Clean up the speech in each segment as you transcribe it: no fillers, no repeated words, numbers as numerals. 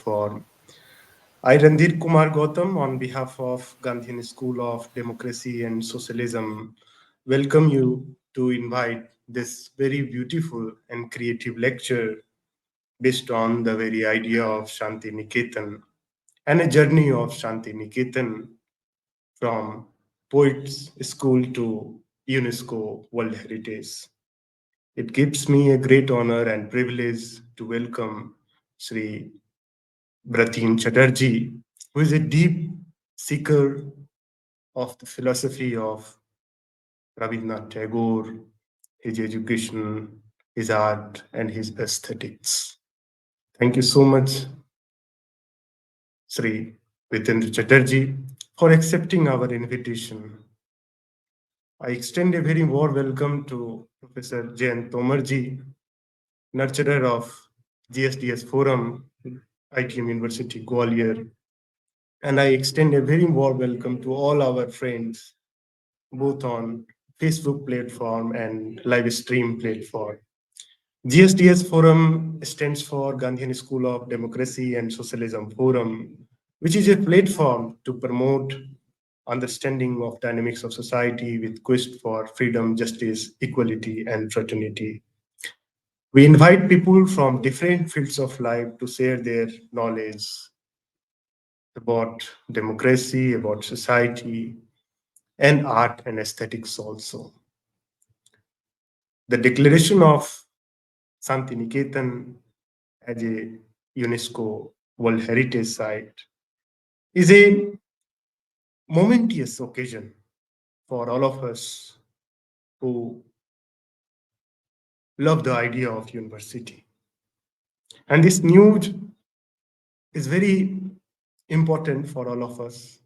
platform. I, Randir Kumar Gautam, on behalf of Gandhian School of Democracy and Socialism, welcome you to invite this very beautiful and creative lecture based on the very idea of Shanti Niketan and a journey of Shanti Niketan from Poets School to UNESCO World Heritage. It gives me a great honor and privilege to welcome Sri Bratin Chatterjee, who is a deep seeker of the philosophy of Rabindranath Tagore, his education, his art, and his aesthetics. Thank you so much, Sri Vitendra Chatterjee, for accepting our invitation. I extend a very warm welcome to Professor Jayan Tomarji, nurturer of GSDS Forum, ITM University, Gwalior. And I extend a very warm welcome to all our friends, both on Facebook platform and live stream platform. GSDS Forum stands for Gandhian School of Democracy and Socialism Forum, which is a platform to promote understanding of dynamics of society with quest for freedom, justice, equality, and fraternity. We invite people from different fields of life to share their knowledge about democracy, about society, and art and aesthetics also. The declaration of Santiniketan as a UNESCO World Heritage Site is a momentous occasion for all of us who love the idea of university. And this news is very important for all of us,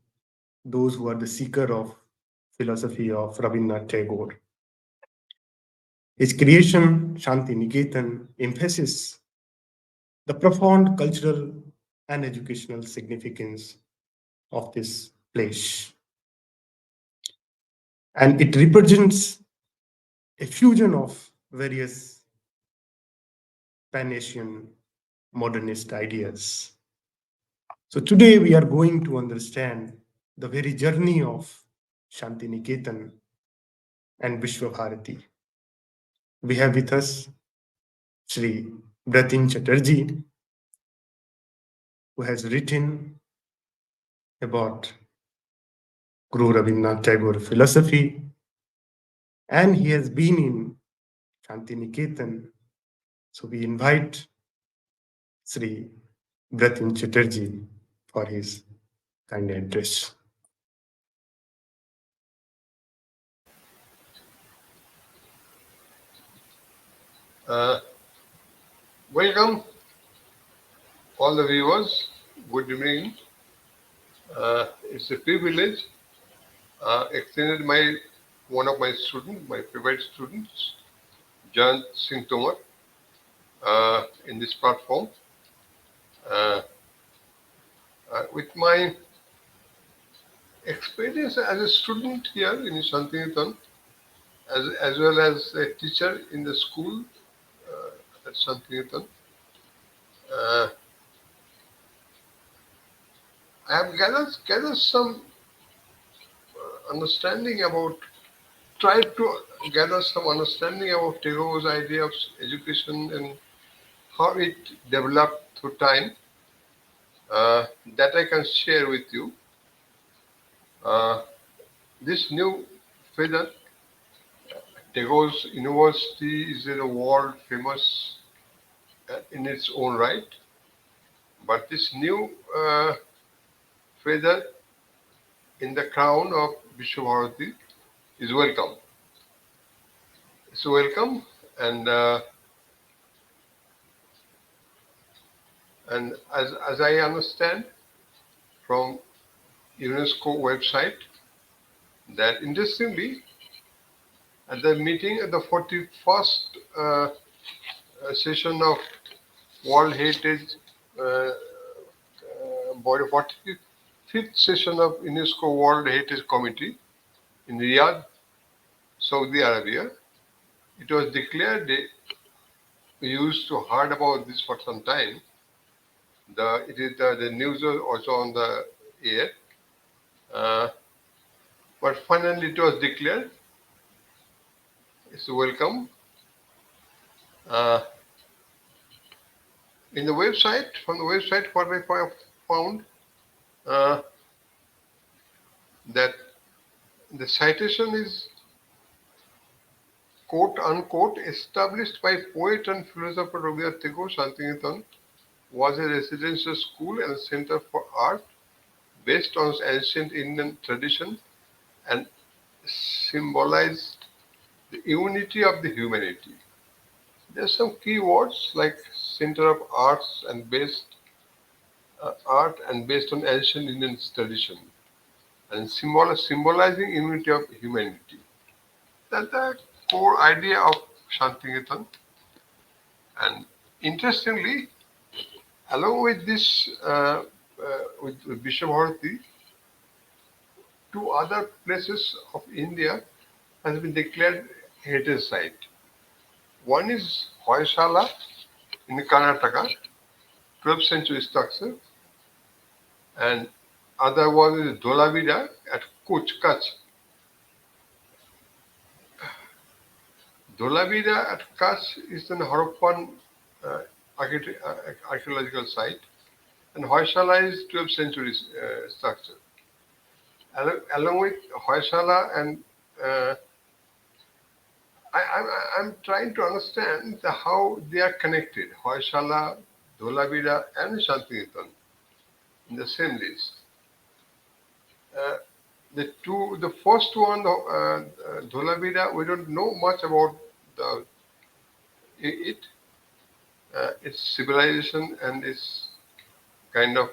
those who are the seeker of philosophy of Rabindranath Tagore. His creation, Shanti Niketan, emphasizes the profound cultural and educational significance of this place. And it represents a fusion of various Pan-Asian modernist ideas. So today we are going to understand the very journey of Shanti Niketan and Vishwabharati. We have with us Sri Bratin Chatterjee, who has written about Guru Rabindranath Tagore philosophy, and he has been in Shanti Niketan. So we invite Sri Bratin Chatterjee for his kind address. Welcome, all the viewers. Good evening. It's a privilege. Extended one of my students, my favorite students, Jan Singh Tomar, in this platform. With my experience as a student here in Shantiniketan, as well as a teacher in the school at Shantiniketan, I have gathered some understanding about, tried to gather some understanding about Tagore's idea of education and how it developed through time. That I can share with you. This new feather, Tagore's University, is a world famous in its own right. But this new feather in the crown of Vishwabharati is welcome. It's welcome, and as I understand from UNESCO website, that interestingly, at the meeting at the 41st session of World Heritage Body, 45th session of UNESCO World Heritage Committee in Riyadh, Saudi Arabia, it was declared, we used to heard about this for some time, The news was also on the air, but finally it was declared. It's welcome. Uh, in the website, from the website, what I found uh, that the citation is quote unquote established by poet and philosopher Rabindranath Tagore. Shantiniketan was a residential school and center for art based on ancient Indian tradition and symbolized the unity of the humanity. There's some key words like center of arts and based art and based on ancient Indian tradition and symbolizing unity of humanity. That's the core idea of Shantiniketan. And interestingly, along with this, with Vishabharati, two other places of India has been declared heritage site. One is Hoysala in Karnataka, 12th century structure, and other one is Dholavira at Kutch. Dholavira at Kutch is an Harappan uh, archaeological site, and Hoysala is 12th century structure. Along with Hoysala and I'm trying to understand how they are connected. Hoysala, Dholavira, and Shantiniketan in the same list. Uh, the first one, Dholavira, we don't know much about the, it, its civilization and its kind of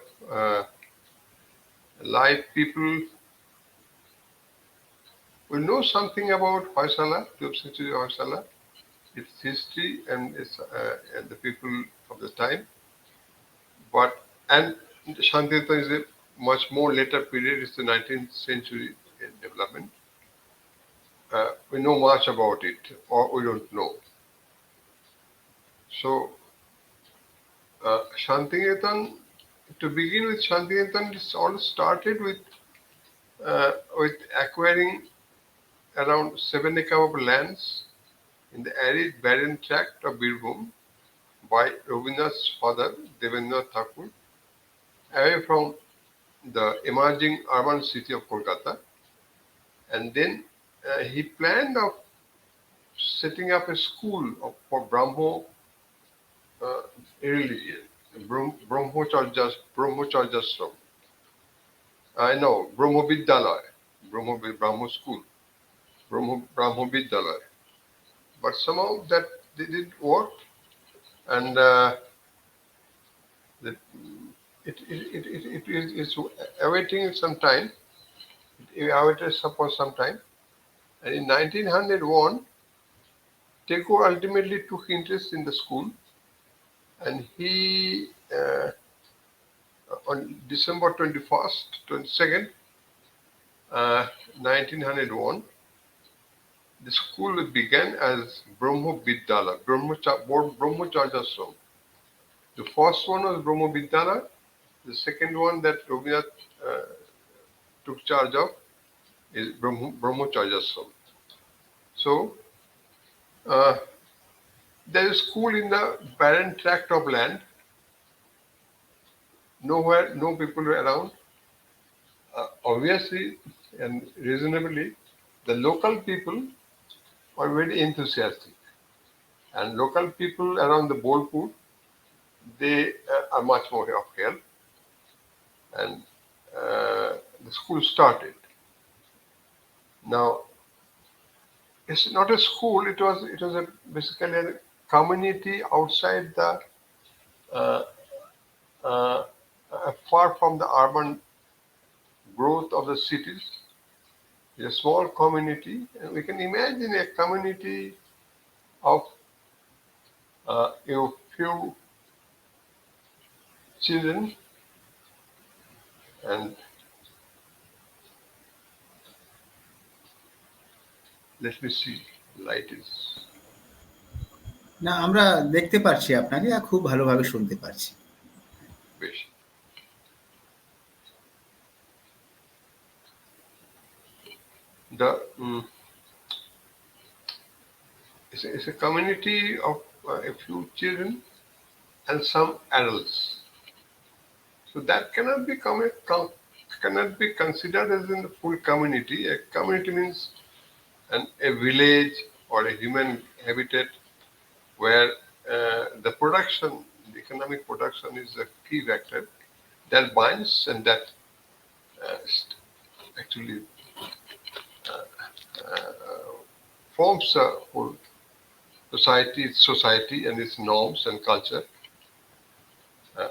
life. People we know something about Hoysala, 12th century Hoysala, its history and and the people of the time. But and Shantiniketan is a much more later period. It's the 19th century development. We know much about it, or we don't know. So Shantiniketan, to begin with, Shantiniketan is all started with acquiring around 7 acres of lands in the arid barren tract of Birbhum by Rabindranath's father Devendranath Thakur, away from the emerging urban city of Kolkata, and then he planned of setting up a school for Brahmo religion, Brahmacharjasram. I know, Brahmo Vidyalaya, Brahmo school, Brahmo Vidyalaya. But somehow that didn't work, and the, it's awaiting some time. It awaited for some time, and in 1901, Tagore ultimately took interest in the school, and he on December 21st, 22nd, 1901, the school began as Brahmo Vidyalaya, Brahmacharjasram. The first one was Brahmo Vidyalaya. The second one that Rabindranath took charge of is Brahmacharjasram. So uh, there is a school in the barren tract of land. Nowhere, no people were around. Obviously and reasonably, the local people were very enthusiastic. And local people around the Bolpur, they are much more of help. And the school started. Now, it's not a school. It was basically a community outside the uh, uh, far from the urban growth of the cities. It's a small community, and we can imagine a community of a few children, and let me see, light is না আমরা দেখতে পারছি আপনাকে, আর খুব ভালোভাবে শুনতে পারছি। better. The it's a community of a few children and some adults. So that cannot be considered as in the full community. A community means a village or a human habitat where the production, the economic production, is a key factor that binds and that actually forms a whole society and its norms and culture. Uh,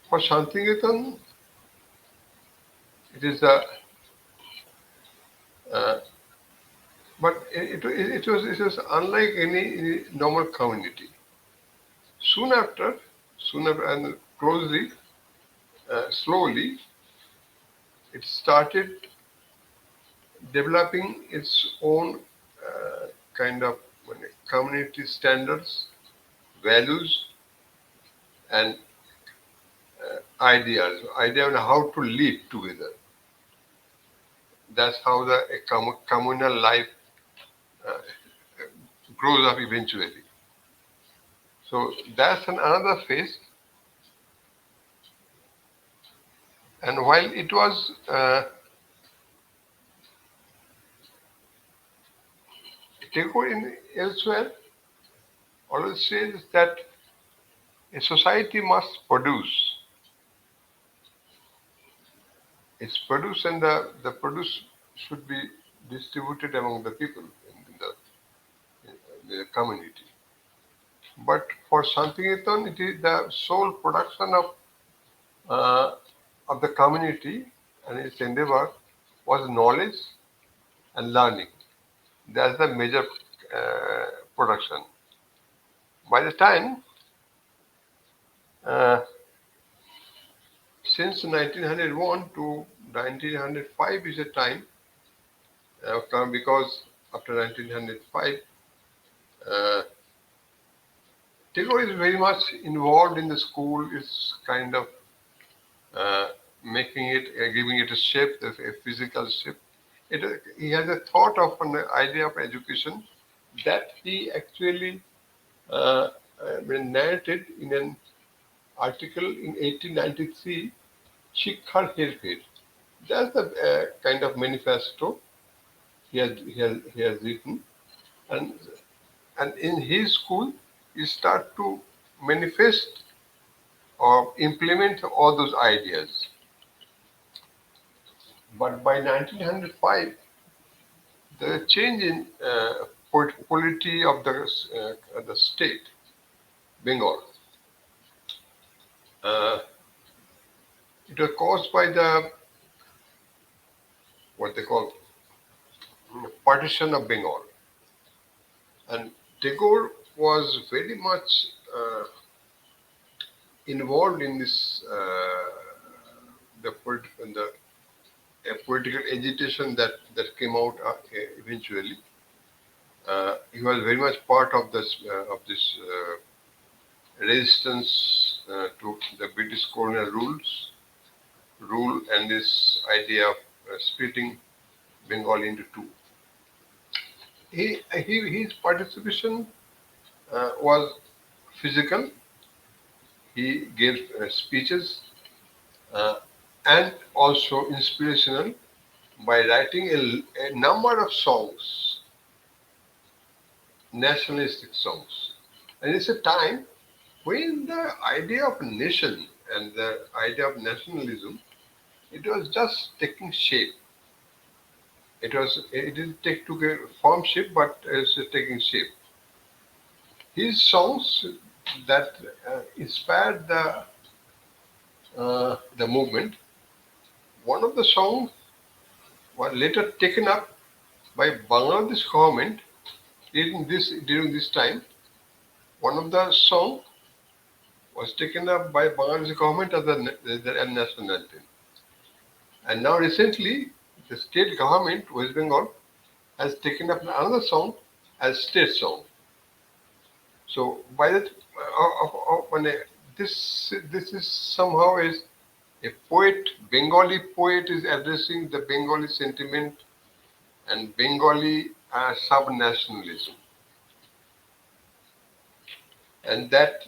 for Shantiniketan, it is uh, but it was unlike any normal community. Soon after, and slowly, it started developing its own kind of community standards, values, and idea on how to live together. That's how the communal life uh, grows up eventually. So that's another phase. And while it was Tagore in elsewhere always says that a society must produce. It's produce, and the produce should be distributed among the people in the community. But for Shantiniketan, it is the sole production uh, of the community, and its endeavor was knowledge and learning. That's the major production. By the time, uh, since 1901 to 1905 is a time, because after 1905, uh, Tagore is very much involved in the school, is kind of uh, making it, giving it a shape, a physical shape. He has a thought of an idea of education that he actually uh, narrated in an article in 1893, Shikhar Herfir. That's the kind of manifesto he has written, and in his school, he start to manifest or implement all those ideas. But by 1905, the change in polity of the state, Bengal, uh, it was caused by the what they call partition of Bengal, and Tagore was very much involved in this the political agitation that came out eventually. He was very much part of this resistance to the British colonial rule and this idea of splitting Bengal into two. His participation was physical. He gave speeches uh, and also inspirational by writing a number of songs, nationalistic songs. And it's a time when the idea of nation and the idea of nationalism, it was just taking shape. It didn't take to get form shape, but it's taking shape. His songs that inspired the movement. One of the songs was later taken up by Bangladesh government during this time. One of the song was taken up by Bangladesh government as the national anthem. And now recently, the state government, West Bengal, has taken up another song as state song. So by that, when this is somehow is a poet, Bengali poet is addressing the Bengali sentiment and Bengali sub-nationalism, and that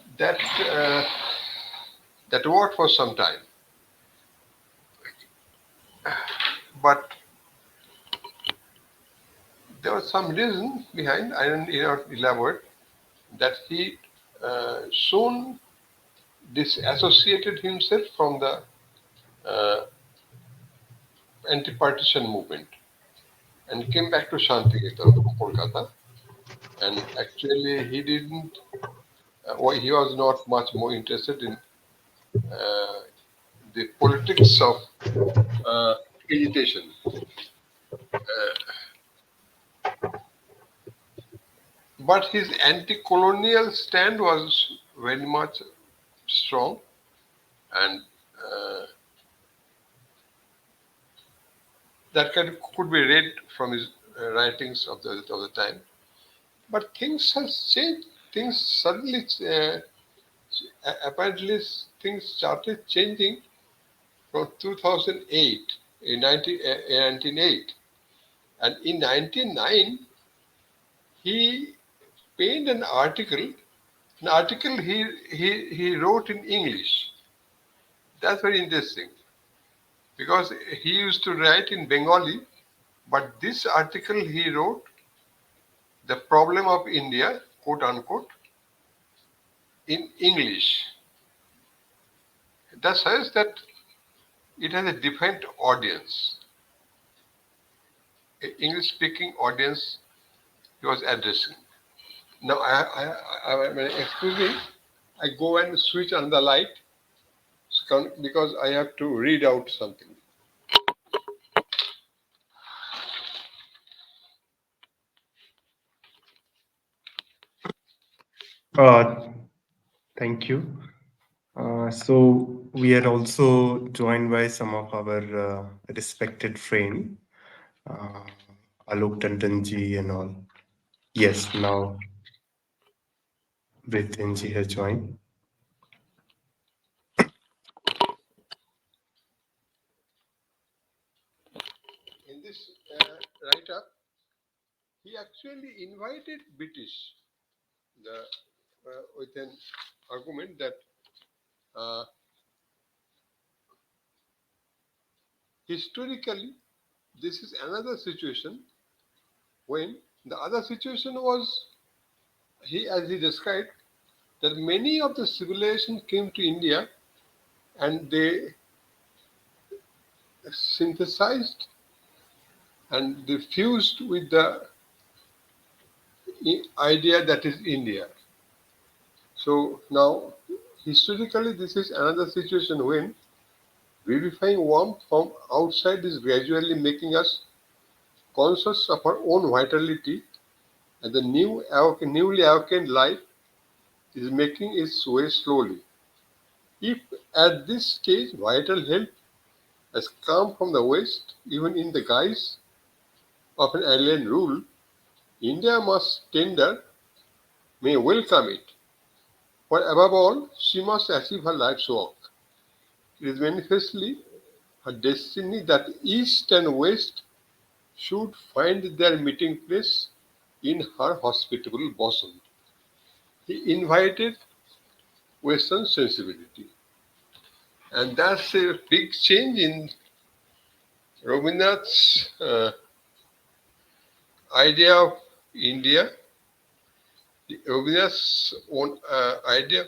worked for some time. But there was some reason behind. I don't elaborate that he soon disassociated himself from the uh, anti-partition movement and came back to Shantiniketan, Kolkata. And actually, he didn't. He was not much more interested in uh, the politics of uh, agitation. But his anti-colonial stand was very much strong, and that could be read from his writings of the time. But things has changed. Things suddenly, apparently, things started changing from 2008, in 1908. And in 1909, he penned an article he wrote in English. That's very interesting because he used to write in Bengali, but this article he wrote, The Problem of India, quote unquote, in English. That says that it has a different audience, English speaking audience he was addressing. Now, excuse me, I go and switch on the light because I have to read out something. Uh, Thank you. So we are also joined by some of our respected friend, uh, Alok Tantanji and all. Yes, now Vritinji has joined. In this write up, he actually invited British with an argument that uh, historically this is another situation when the other situation was as he described that many of the civilizations came to India and they synthesized and they fused with the idea that is India. So now, historically, this is another situation when vivifying warmth from outside is gradually making us conscious of our own vitality, and the newly awakened life is making its way slowly. If at this stage vital health has come from the West, even in the guise of an alien rule, India must tender, may welcome it. For above all, she must achieve her life's work. It is manifestly her destiny that East and West should find their meeting place in her hospitable bosom. He invited Western sensibility. And that's a big change in Rabindranath's idea of India, Rabindranath's own idea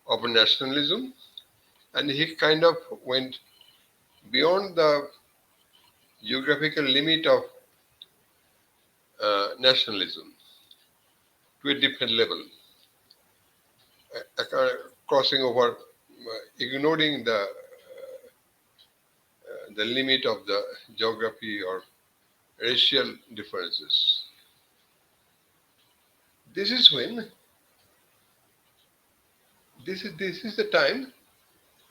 of nationalism, and he kind of went beyond the geographical limit of nationalism to a different level, crossing over, ignoring the limit of the geography or racial differences. This is when this is the time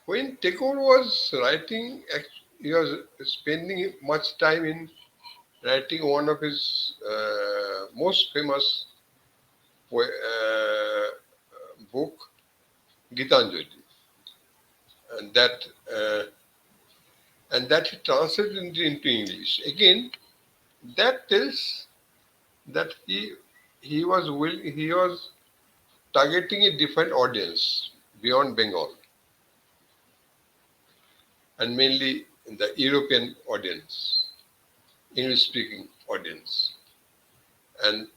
when Tagore was writing. He was spending much time in writing one of his most famous book, Gitanjali, and that uh, and that he translated into English. Again, That tells that he was targeting a different audience beyond Bengal, and mainly the European audience, English speaking audience. And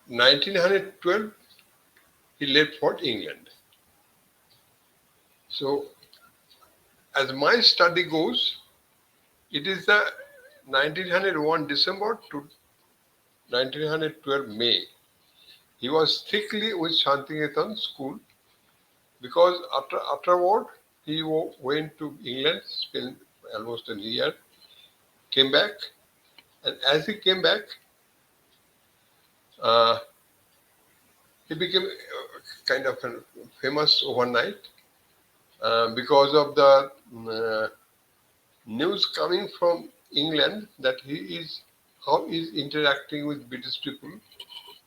1912 he left for England. So as my study goes, it is the 1901 December to 1912 May. He was strictly with Shantiniketan school because afterward he went to England, spent almost a year, came back, and as he came back, uh, he became kind of famous overnight because of the news coming from England that he is how he is interacting with British people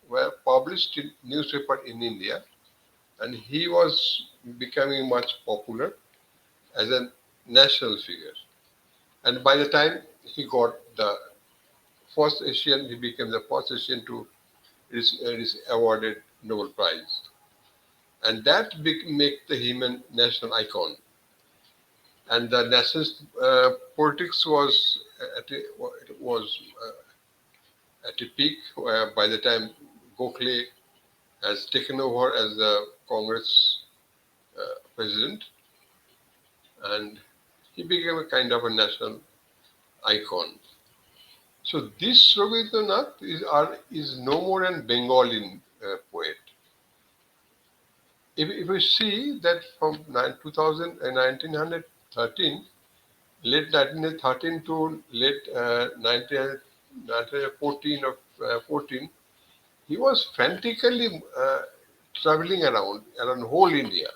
were published in newspaper in India, and he was becoming much popular as a national figure. And by the time he got the first Asian, he became the first Asian to is awarded Nobel Prize, and that make the him a national icon. And the nationalist politics was it was at a peak where by the time Gokhale has taken over as the Congress president, and he became a kind of a national icon. So this Rabindranath is no more an Bengali poet. If we see that from 2000, 1913, late 1913 to late 1914 or 14, he was frantically traveling around whole India,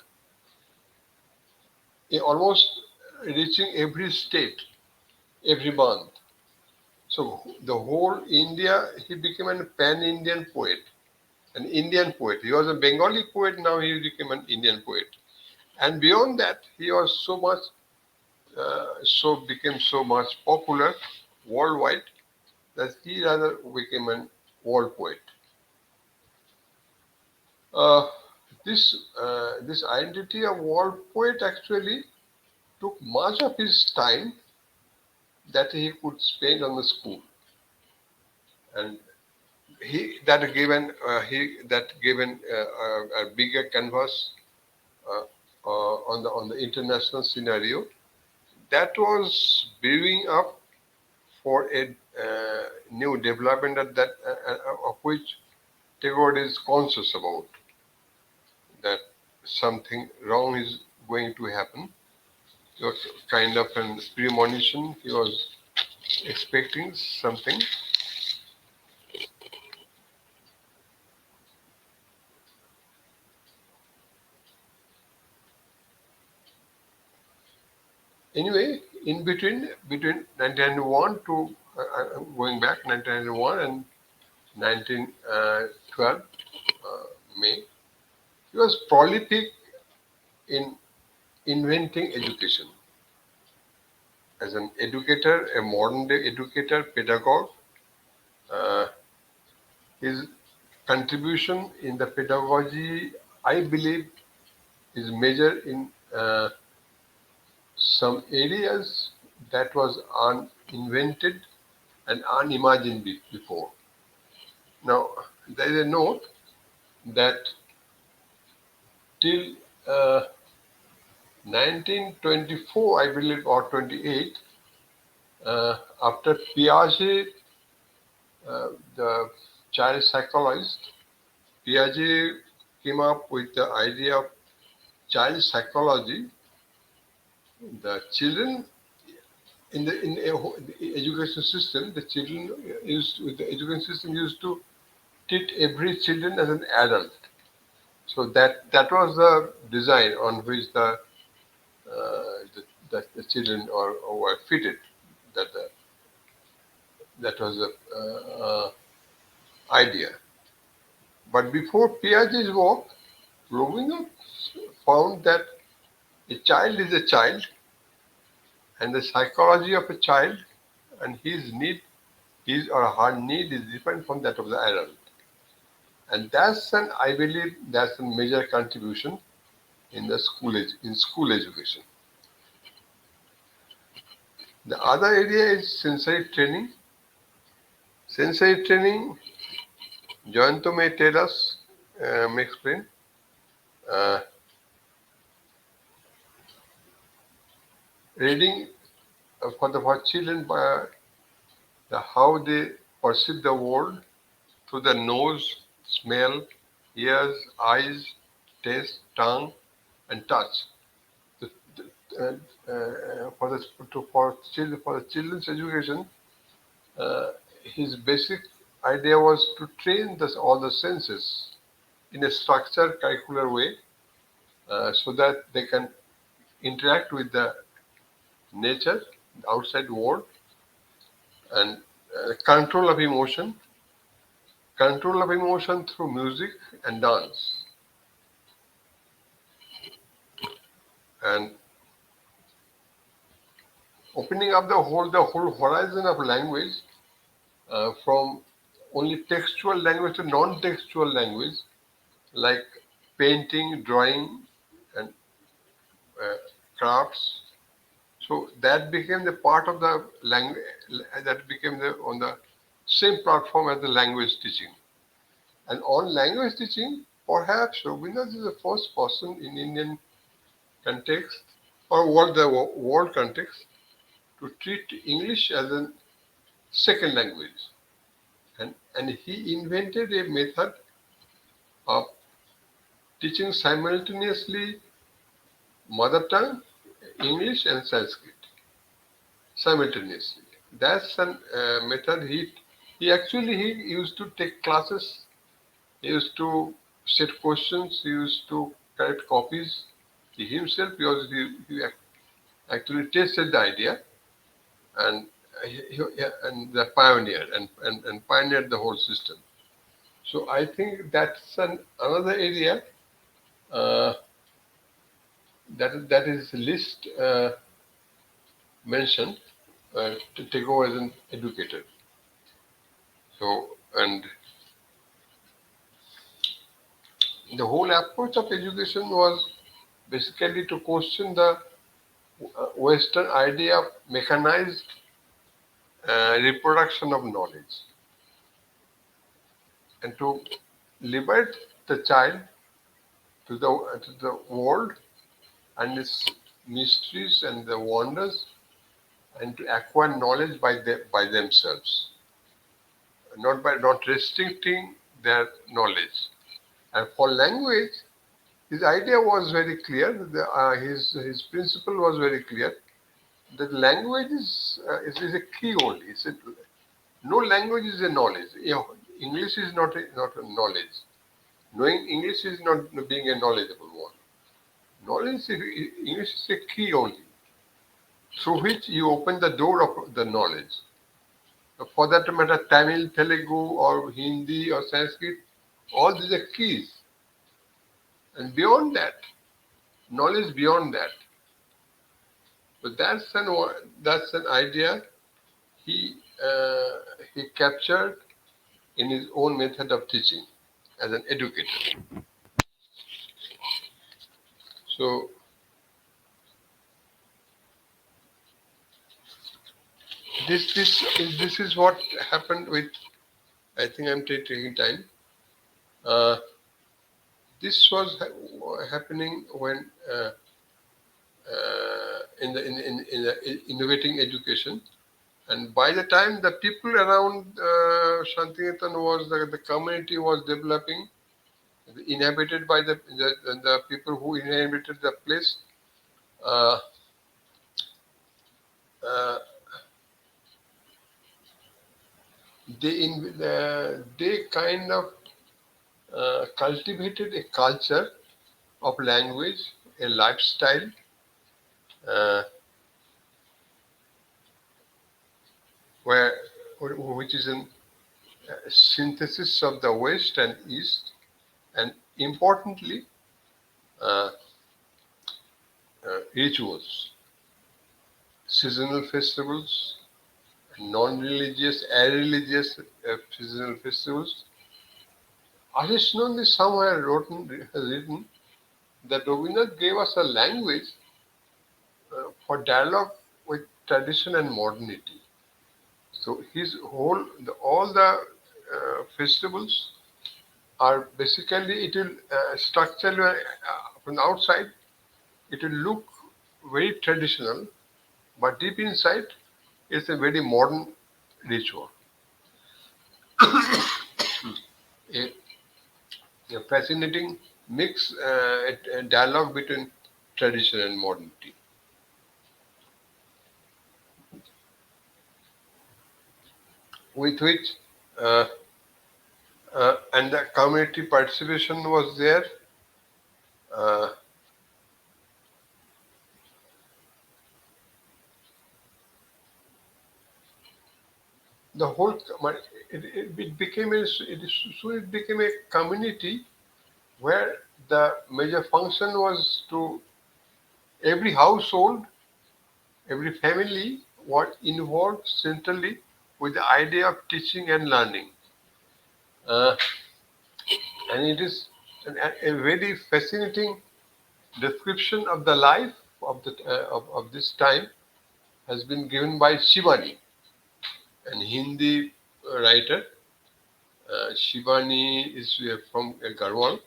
almost reaching every state every month. So the whole India, he became a pan-Indian poet, an Indian poet. He was a Bengali poet. Now he became an Indian poet. And beyond that, he was became so much popular worldwide that he rather became a world poet. Uh, this identity of world poet actually took much of his time that he could spend on the school, and he that given a bigger canvas uh, on the international scenario that was brewing up for a new development of which Tagore is conscious about, that something wrong is going to happen. So kind of a premonition. He was expecting something. Anyway, in between 1991 to going back 1991 and 1912 May, he was prolific in inventing education as an educator, a modern day educator, pedagogue. Uh, his contribution in the pedagogy, I believe, is measured in some areas that was uninvented and unimagined before. Now, there is a note that till uh, 1924, I believe, or 28, after Piaget, the child psychologist, Piaget came up with the idea of child psychology. The children in the education system, the education system used to treat every children as an adult. So that was the design on which the children were fitted. That that was the idea. But before Piaget's work, Robinson found that a child is a child, and the psychology of a child and his need his or her need is different from that of the adult. And I believe that's a major contribution in the in school education. The other area is sensory training. Sensory training, Jayanto may tell us, may explain. Uh, Reading for children how they perceive the world through the nose, smell, ears, eyes, taste, tongue, and touch. The, for the children's education, uh, his basic idea was to train all the senses in a structured curricular way, so that they can interact with the nature, the outside world, and control of emotion through music and dance, and opening up the whole horizon of language, from only textual language to non-textual language, like painting, drawing, and uh, crafts. So that became the part of the language, that became on the same platform as the language teaching. And on language teaching, perhaps Rabindranath is the first person in Indian context or world context to treat English as a second language. And he invented a method of teaching simultaneously mother tongue, English, and Sanskrit simultaneously. That's a method he used to take classes. He used to set questions. He used to correct copies. He himself he actually tested the idea, and and the pioneer and pioneered the whole system. So I think that's another area, uh, that is list mentioned, to take over as an educator. So, and the whole approach of education was basically to question the Western idea of mechanized reproduction of knowledge, and to liberate the child to the world and its mysteries and the wonders, and to acquire knowledge by themselves, not restricting their knowledge. And for language, his idea was very clear. His principle was very clear, that language is a key only. No language is a knowledge. English is not a knowledge. Knowing English is not being a knowledgeable one. English is a key only, through which you open the door of the knowledge. For that matter, Tamil, Telugu, or Hindi, or Sanskrit, all these are keys. And beyond that, knowledge beyond that. So that's an idea he uh, he captured in his own method of teaching as an educator. So this is what happened with. I think I'm taking time. Uh, this was happening when, in the innovating education. And by the time the people around Shantiniketan the community was developing, inhabited by the people who inhabited the place, uh, uh, they kind of cultivated a culture of language, a lifestyle, uh, where which is a synthesis of the West and East, and importantly, uh, rituals, seasonal festivals, non-religious, irreligious seasonal festivals. Ashish Nandi somewhere has written that Rabindranath gave us a language for dialogue with tradition and modernity. So his all the festivals are basically, it will structurally from the outside it will look very traditional, but deep inside it's a very modern ritual. A, a fascinating mix, a dialogue between tradition and modernity, with which uh, and the community participation was there. Uh, the whole it became it became a community where the major function was to every household, every family was involved centrally with the idea of teaching and learning. Uh, and it is a very fascinating description of the life of of this time has been given by Shivani, an Hindi writer. Shivani is from Garhwal,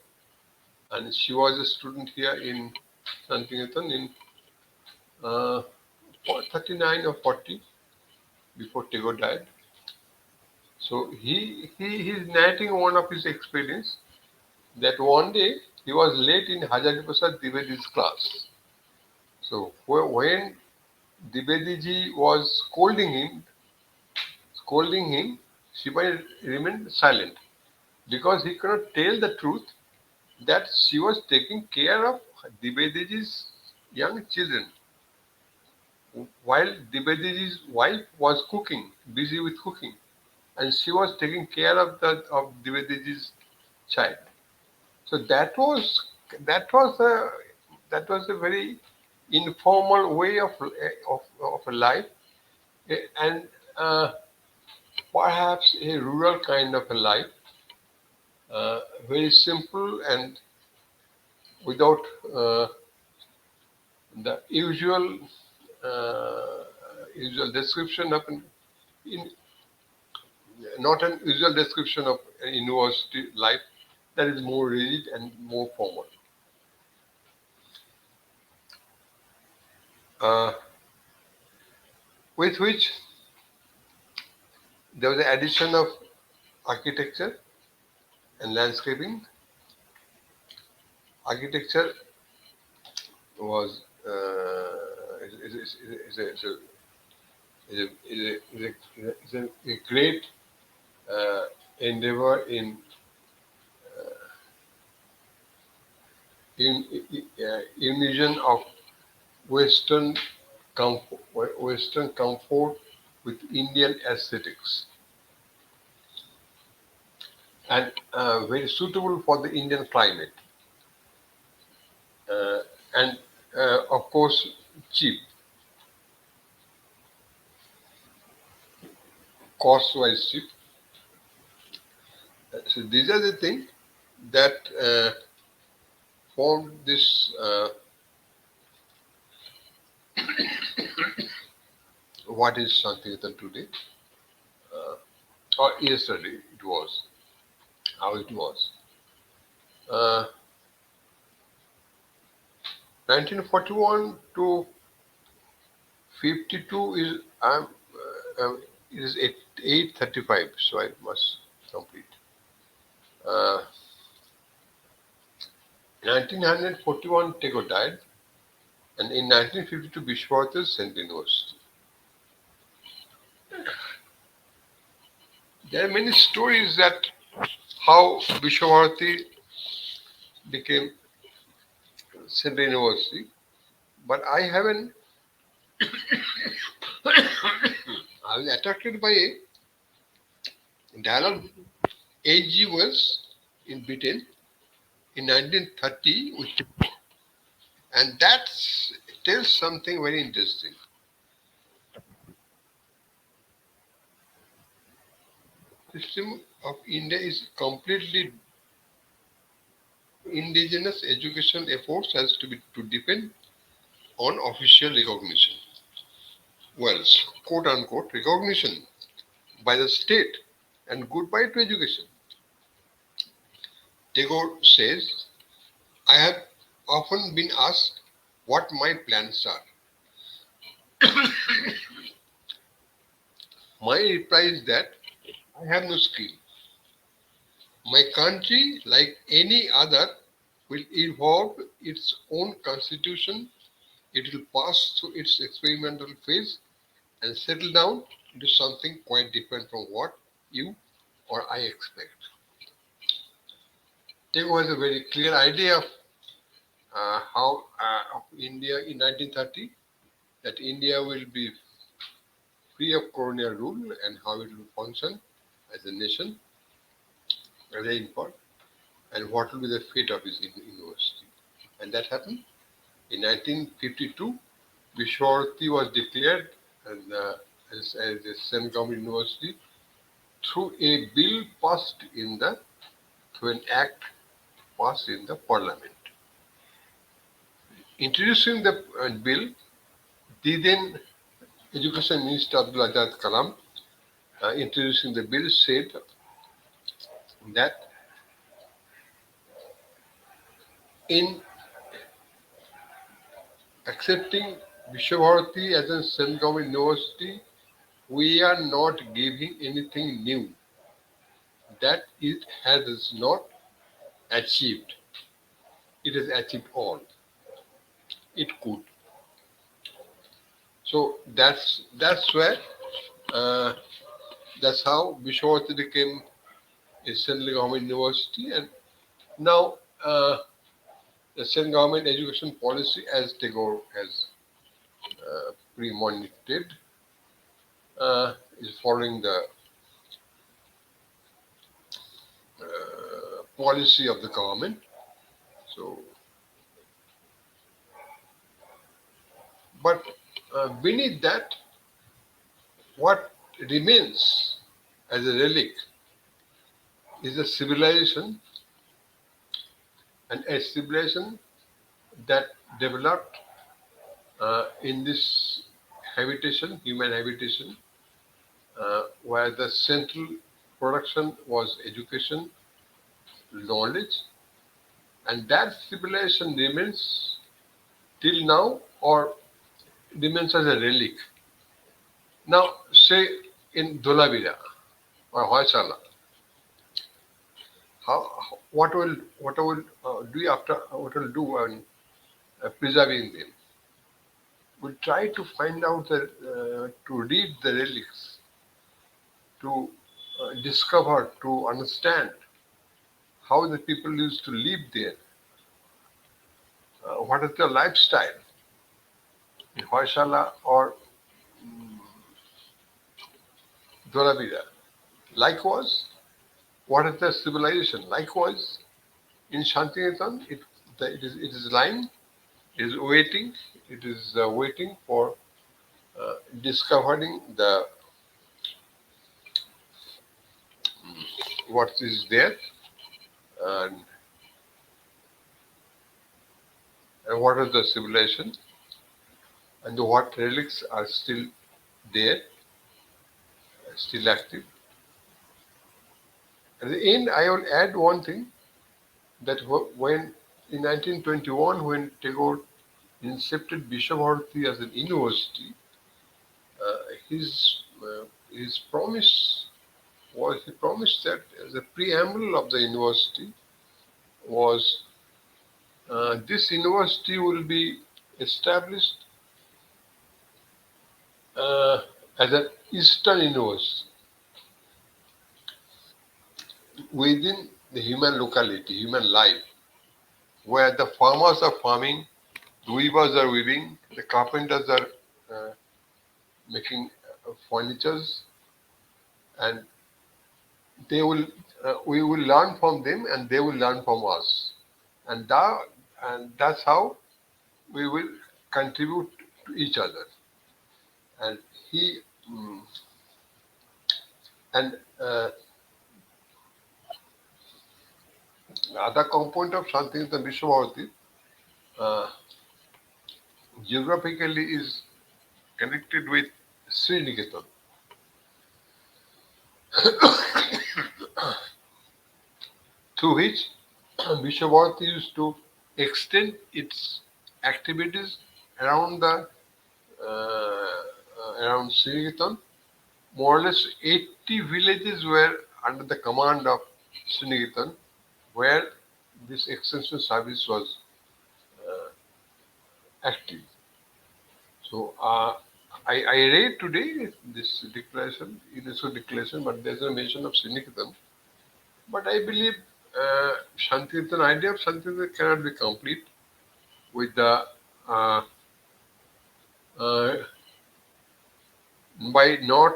and she was a student here in Santiniketan in uh, 39 or 40 before Tagore died. So he is narrating one of his experience that one day he was late in Hajari Prasad Dwivedi's class. So when Dwivedi was scolding him, Shivani remained silent because he could not tell the truth that she was taking care of Dwivedi's young children while Dwivedi's wife was cooking, busy with cooking, and she was taking care of Dwivedi's child. So that was a very informal way of a life, and perhaps a rural kind of a life, very simple and without uh, the uh, usual description of in, not an usual description of a university life that is more rigid and more formal. Uh, with which there was the addition of architecture and landscaping. Architecture was is a great endeavor in illusion of Western comfort with Indian aesthetics, and very suitable for the Indian climate, uh, and of course cheap, cost-wise cheap. So these are the things that formed this what is Sanketan today, or yesterday it was, how it was. Uh, 1941 to 52 is it is 835, so I must complete. Uh, 1941 Tagore died, and in 1952 Vishwanath sent university. There are many stories that how Vishwanath became Central University, but I haven't. I was attracted by a dialogue A.G. Wells in Britain in 1930, and that tells something very interesting. system of India is completely indigenous education efforts has to be to depend on official recognition. Well, quote unquote recognition by the state and goodbye to education. Tagore says, I have often been asked what my plans are. My reply is that I have no skill. My country, like any other, will evolve its own constitution. It will pass through its experimental phase and settle down into something quite different from what you or I expect. Tagore has a very clear idea of how of India in 1930, that India will be free of colonial rule and how it will function as a nation, as an import, and what will be the fate of his university. And that happened in 1952. Vishwarati was declared as a central government university through a bill passed in the through an act passed in the parliament. Introducing the bill, the then Education Minister Abdul Ajad Kalam, introducing the bill, said that in accepting Vishwabharati as a central government university, we are not giving anything new that it has not achieved. It has achieved all it could. So that's where uh, that's how Vishwabharati became a central government university, and now the central government education policy, as Tagore has premonited, is following the policy of the government. So, but beneath that, what remains as a relic is a civilization, and a civilization that developed in this habitation, human habitation, where the central production was education, knowledge, and that civilization remains till now or remains as a relic. Now, say in Dholavira or Hoysala, what will do after what will do on preserving them? We'll try to find out to read the relics, to discover, to understand how the people used to live there, what is their lifestyle in Hoysala or Dholavira. Likewise, what is their civilization? Likewise, in Shantiniketan, it is lying, it is waiting, it is waiting for discovering the what is there, and, and what is the civilization, and what relics are still there, still active. At the end, I will add one thing, that when in 1921, when Tagore incepted Vishwabharati as an university, uh, his his promise was he promised that the preamble of the university was this university will be established as an Eastern university within the human locality, human life, where the farmers are farming, the weavers are weaving, the carpenters are making furnitures, and they will we will learn from them, and they will learn from us, and that's how we will contribute to each other. And he mm, and other component of Shantiniketan Vishwabharati geographically is connected with Sriniketan, through which Vishwabharati used to extend its activities around the around Sriniketan. More or less 80 villages were under the command of Sriniketan, where this extension service was active. So I read today this declaration, UNESCO declaration, but there's a mention of Sriniketan. But I believe Shantiniketan, idea of Shantiniketan cannot be complete with the uh, uh, by not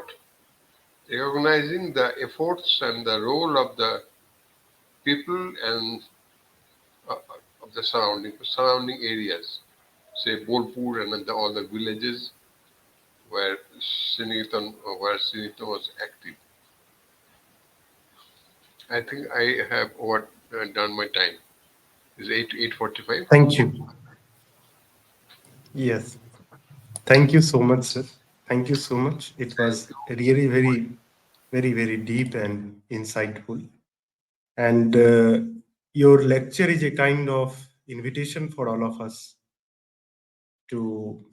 recognizing the efforts and the role of the people and uh, of the surrounding areas, say Bolpur and then all the villages where Sriniketan was active. I think I have over done my time. It's 8:45. Thank you. Yes. Thank you so much, sir. Thank you so much. It was really very deep and insightful. And your lecture is a kind of invitation for all of us to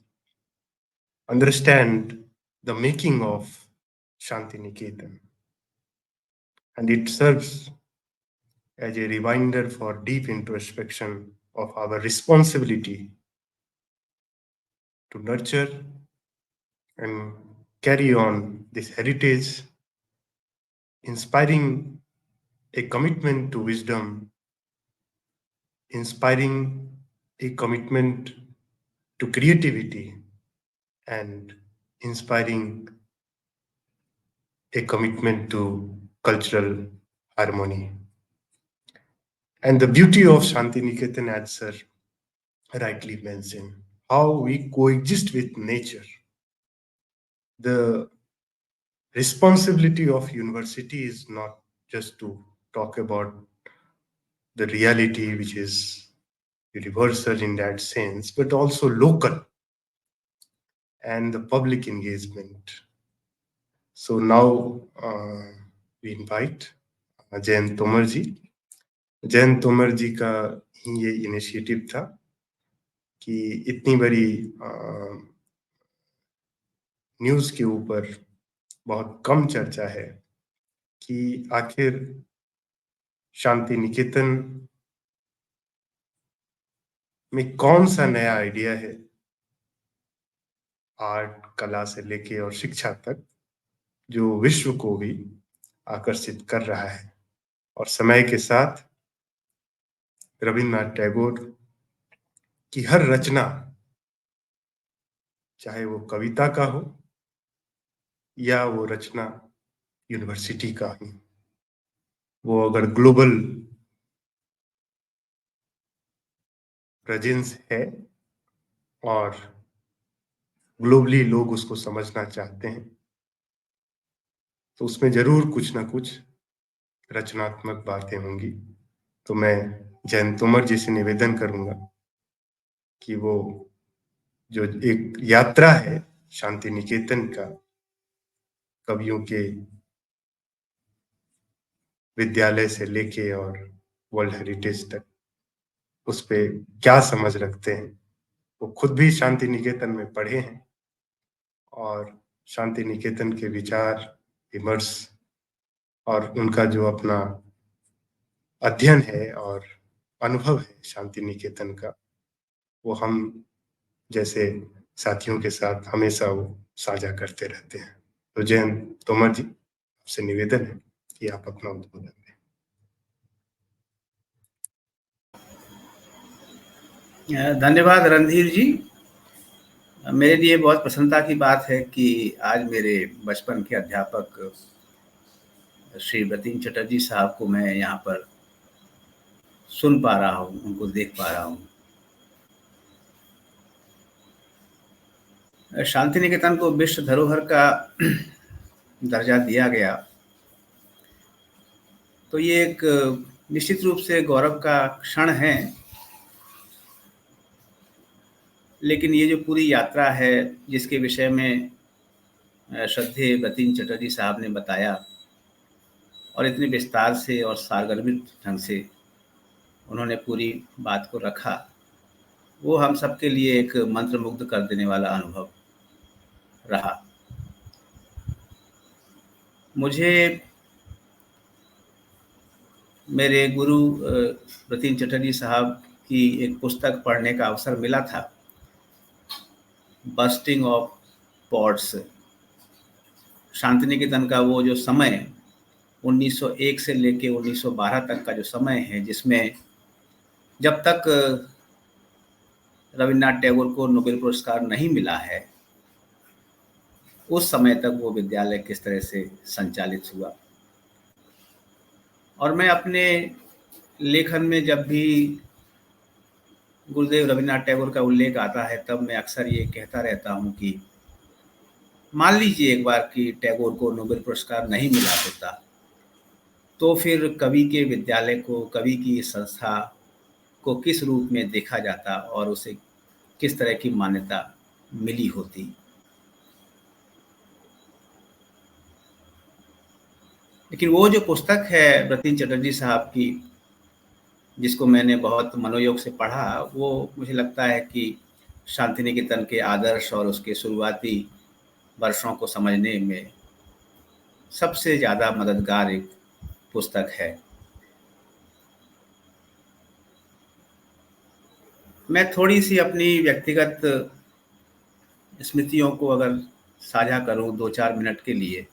understand the making of Shanti Niketan. And it serves as a reminder for deep introspection of our responsibility to nurture and carry on this heritage, inspiring a commitment to wisdom, inspiring a commitment to creativity, and inspiring a commitment to cultural harmony. And the beauty of Shantiniketan, as Sir rightly mentioned, how we coexist with nature. The responsibility of university is not just to talk about the reality which is universal in that sense, but also local and the public engagement. So now we invite Jayant Tomar जी. जयंत तोमर जी का ही ये initiative था कि इतनी बड़ी news के ऊपर बहुत कम चर्चा है कि आखिर शांति निकेतन में कौन सा नया आइडिया है आर्ट, कला से लेके और शिक्षा तक जो विश्व को भी आकर्षित कर रहा है. और समय के साथ रविन्द्रनाथ टैगोर की हर रचना, चाहे वो कविता का हो या वो रचना यूनिवर्सिटी का हो, वो अगर ग्लोबल प्रेजेंस है और ग्लोबली लोग उसको समझना चाहते हैं, तो उसमें जरूर कुछ ना कुछ रचनात्मक बातें होंगी. तो मैं जयंत तोमर जी से निवेदन करूंगा कि वो जो एक यात्रा है शांति निकेतन का, कवियों के विद्यालय से लेके और वर्ल्ड हेरिटेज तक, उस पे क्या समझ रखते हैं. वो खुद भी शांति निकेतन में पढ़े हैं और शांति निकेतन के विचार, विमर्श और उनका जो अपना अध्ययन है और अनुभव है शांति निकेतन का, वो हम जैसे साथियों के साथ हमेशा वो साझा करते रहते हैं. तो जयंत तोमर जी, आपसे निवेदन है कि आप अपना उद्बोधन दें. धन्यवाद रणधीर जी. मेरे लिए बहुत प्रसन्नता की बात है कि आज मेरे बचपन के अध्यापक श्री बतिन चटर्जी साहब को मैं यहाँ पर सुन पा रहा हूँ, उनको देख पा रहा हूँ. शांति निकेतन को विश्व धरोहर का दर्जा दिया गया, तो ये एक निश्चित रूप से गौरव का क्षण है, लेकिन ये जो पूरी यात्रा है जिसके विषय में श्रद्धेय बतिन चटर्जी साहब ने बताया और इतने विस्तार से और सारगर्भित ढंग से उन्होंने पूरी बात को रखा, वो हम सबके लिए एक मंत्रमुग्ध कर देने वाला अनुभव रहा। मुझे मेरे गुरु बतिन चटर्जी साहब की एक पुस्तक पढ़ने का अवसर मिला था, बस्टिंग ऑफ पॉट्स। शांतिनिकेतन का वो जो समय 1901 से लेके 1912 तक का जो समय है, जिसमें जब तक रविन्द्रनाथ टैगोर को नोबेल पुरस्कार नहीं मिला है, उस समय तक वो विद्यालय किस तरह से संचालित हुआ। और मैं अपने लेखन में जब भी गुरुदेव रविन्द्रनाथ टैगोर का उल्लेख आता है, तब मैं अक्सर ये कहता रहता हूँ कि मान लीजिए एक बार कि टैगोर को नोबेल पुरस्कार नहीं मिला होता, तो फिर कवि के विद्यालय को, कवि की संस्था को किस रूप में देखा जाता और उसे किस तरह की मान्यता मिली होती। लेकिन वो जो पुस्तक है बतिन चटर्जी साहब की, जिसको मैंने बहुत मनोयोग से पढ़ा, वो मुझे लगता है कि शांतिनिकेतन के आदर्श और उसके शुरुआती वर्षों को समझने में सबसे ज़्यादा मददगार एक पुस्तक है। मैं थोड़ी सी अपनी व्यक्तिगत स्मृतियों को अगर साझा करूं 2-4 मिनट के लिए,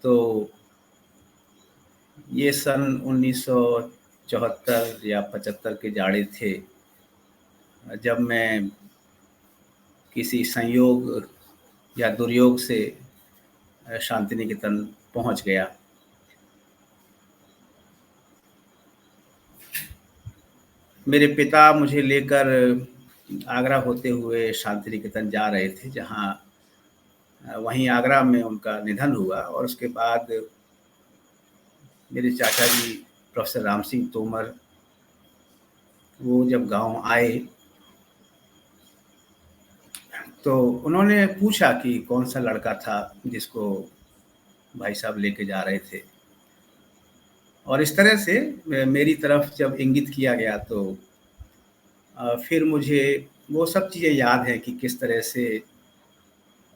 तो ये सन 1974 या 75 के जाड़े थे, जब मैं किसी संयोग या दुर्योग से शांतिनिकेतन पहुंच गया। मेरे पिता मुझे लेकर आगरा होते हुए शांतिनिकेतन जा रहे थे, जहां वहीं आगरा में उनका निधन हुआ। और उसके बाद मेरे चाचा जी प्रोफेसर राम सिंह तोमर, वो जब गांव आए तो उन्होंने पूछा कि कौन सा लड़का था जिसको भाई साहब लेके जा रहे थे। और इस तरह से मेरी तरफ जब इंगित किया गया, तो फिर मुझे वो सब चीज़ें याद हैं कि किस तरह से